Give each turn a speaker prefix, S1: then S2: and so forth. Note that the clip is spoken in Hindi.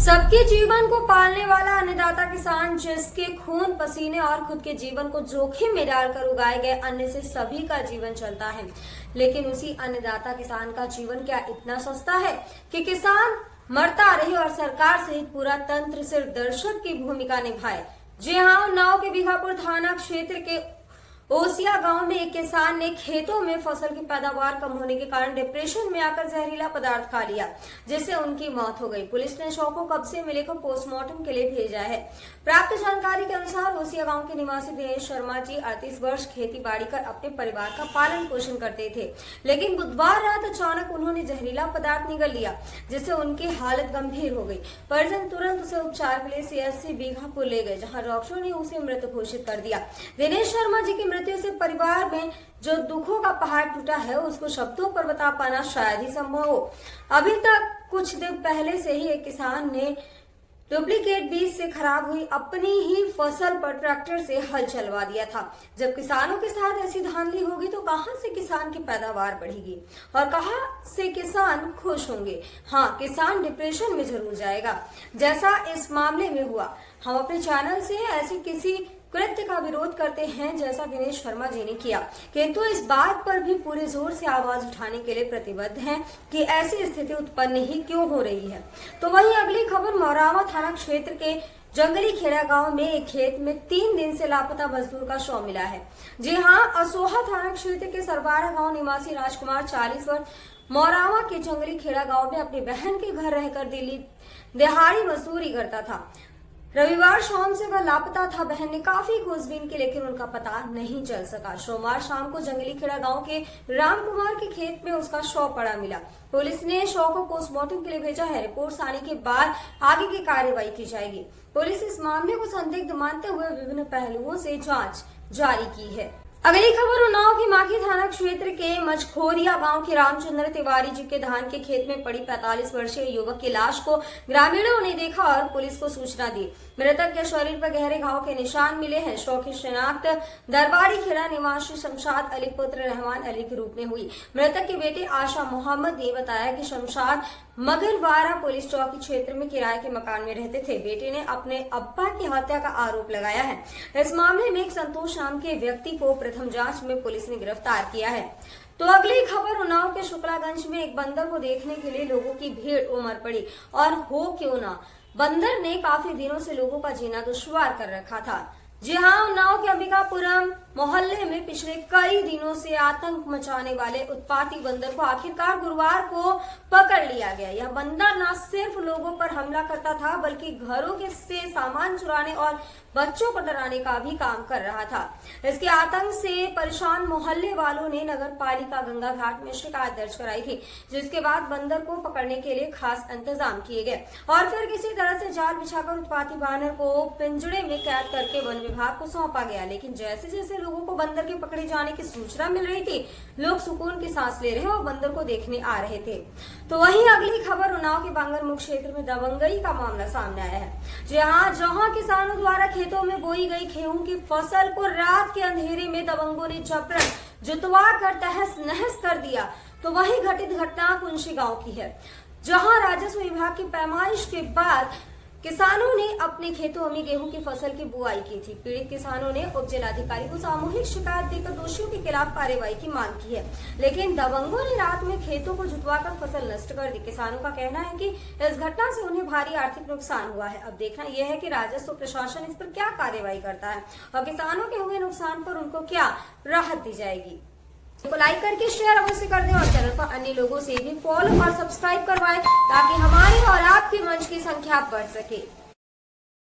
S1: सबके जीवन को पालने वाला अन्नदाता किसान, जिसके खून पसीने और खुद के जीवन को जोखिम में डालकर उगाए गए अन्न से सभी का जीवन चलता है। लेकिन उसी अन्नदाता किसान का जीवन क्या इतना सस्ता है कि किसान मरता रहे और सरकार सहित पूरा तंत्र सिर्फ दर्शक की भूमिका निभाए। जी हाँ, उन्नाव के बीघापुर थाना क्षेत्र के ओसिया गांव में एक किसान ने खेतों में फसल की पैदावार कम होने के कारण डिप्रेशन में आकर जहरीला पदार्थ खा लिया, जिससे उनकी मौत हो गई। पुलिस ने शव को कब्जे में लेकर पोस्टमार्टम के लिए भेजा है। प्राप्त जानकारी के अनुसार ओसिया गांव के निवासी दिनेश शर्मा जी 38 वर्ष खेती बाड़ी कर अपने परिवार का पालन पोषण करते थे, लेकिन बुधवार रात अचानक उन्होंने जहरीला पदार्थ निगल लिया, जिससे उनकी हालत गंभीर हो गई। परिजन तुरंत उसे उपचार के लिए सीएचसी बीघापुर ले गए, जहाँ डॉक्टरों ने उसे मृत घोषित कर दिया। दिनेश शर्मा जी की मृत्यु से परिवार में जो दुखों का पहाड़ टूटा है, उसको शब्दों पर बता पाना शायद ही संभव हो। अभी तक कुछ दिन पहले से ही एक किसान ने डुप्लीकेट बीज से खराब हुई अपनी ही फसल पर ट्रैक्टर से हल चलवा दिया था। जब किसानों के साथ ऐसी धांधली होगी तो कहां से किसान की पैदावार बढ़ेगी और कहां से किसान खुश होंगे। हाँ, किसान डिप्रेशन में जरूर जाएगा, जैसा इस मामले में हुआ। हम अपने चैनल से ऐसी किसी कृत्य का विरोध करते हैं जैसा दिनेश शर्मा जी ने किया, किंतु इस बात पर भी पूरे जोर से आवाज उठाने के लिए प्रतिबद्ध हैं कि ऐसी स्थिति उत्पन्न ही क्यों हो रही है। तो वहीं अगली खबर मौरावा थाना क्षेत्र के जंगली खेड़ा गांव में एक खेत में 3 दिन से लापता मजदूर का शव मिला है। जी हां, असोहा थाना क्षेत्र के सरबारा गांव निवासी राजकुमार 40 वर्ष मौरावा के जंगली खेड़ा गांव में अपनी बहन के घर रहकर दिल्ली दिहाड़ी मजदूरी करता था। रविवार शाम से वह लापता था। बहन ने काफी खोजबीन की, लेकिन उनका पता नहीं चल सका। सोमवार शाम को जंगली खेड़ा गांव के राम कुमार के खेत में उसका शव पड़ा मिला। पुलिस ने शव को पोस्टमार्टम के लिए भेजा है। रिपोर्ट आने के बाद आगे की कार्रवाई की जाएगी। पुलिस इस मामले को संदिग्ध मानते हुए विभिन्न पहलुओं से जांच जारी की है। अगली खबर उन्नाव की माखी थाना क्षेत्र के मचखोरिया गांव के रामचंद्र तिवारी जी के धान के खेत में पड़ी 45 वर्षीय युवक की लाश को ग्रामीणों ने देखा और पुलिस को सूचना दी। मृतक के शरीर पर गहरे घाव के निशान मिले हैं। शव की शिनाख्त दरबारी खेड़ा निवासी शमशाद अली पुत्र रहमान अली के रूप में हुई। मृतक की बेटी आशा मोहम्मद ने बताया कि शमशाद मगरवारा पुलिस चौकी क्षेत्र में किराए के मकान में रहते थे। बेटे ने अपने अब्बा की हत्या का आरोप लगाया है। इस मामले में एक संतोष नाम के व्यक्ति को प्रथम जांच में पुलिस ने गिरफ्तार किया है। तो अगली खबर उन्नाव के शुक्लागंज में एक बंदर को देखने के लिए लोगों की भीड़ उमड़ पड़ी, और हो क्यों ना, बंदर ने काफी दिनों से लोगों का जीना दुश्वार कर रखा था। जी हाँ, उन्नाव के अंबिकापुरम मोहल्ले में पिछले कई दिनों से आतंक मचाने वाले उत्पाती बंदर को आखिरकार गुरुवार को पकड़ लिया गया। यह बंदर न सिर्फ लोगों पर हमला करता था, बल्कि घरों के से सामान चुराने और बच्चों को डराने का भी काम कर रहा था। इसके आतंक से परेशान मोहल्ले वालों ने नगर पालिका गंगा घाट में शिकायत दर्ज कराई थी, जिसके बाद बंदर को पकड़ने के लिए खास इंतजाम किए गए और फिर किसी तरह से जाल बिछाकर उत्पाती बानर को पिंजड़े में कैद करके वन विभाग को सौंपा गया। लेकिन जैसे जैसे लोगों को बंदर के पकड़े जाने की सूचना मिल रही थी, लोग सुकून की सांस ले रहे और बंदर को देखने आ रहे थे। तो वहीं अगली खबर उन्नाव के बांगरमुख क्षेत्र में दबंगई का मामला सामने आया है। जहां किसानों द्वारा खेतों में बोई गई गेहूं की फसल को रात के अंधेरे में दबंगों ने जबरन जुतवा कर तहस नहस कर दिया, तो वहीं घटित घटना कुंशी गांव की है, जहां राजस्व विभाग की पैमाइश के बाद किसानों ने अपने खेतों में गेहूं की फसल की बुआई की थी। पीड़ित किसानों ने उप जिलाधिकारी को सामूहिक शिकायत देकर दोषियों के खिलाफ कार्रवाई की मांग की है, लेकिन दबंगों ने रात में खेतों को जुतवाकर फसल नष्ट कर दी। किसानों का कहना है कि इस घटना से उन्हें भारी आर्थिक नुकसान हुआ है। अब देखना यह है कि राजस्व प्रशासन इस पर क्या कार्रवाई करता है और किसानों के हुए नुकसान पर उनको क्या राहत दी जाएगी। तो लाइक करके शेयर अवश्य कर दें और चैनल पर अन्य लोगों से भी फॉलो और सब्सक्राइब करवाएं, ताकि हमारे और आपके मंच की संख्या बढ़ सके।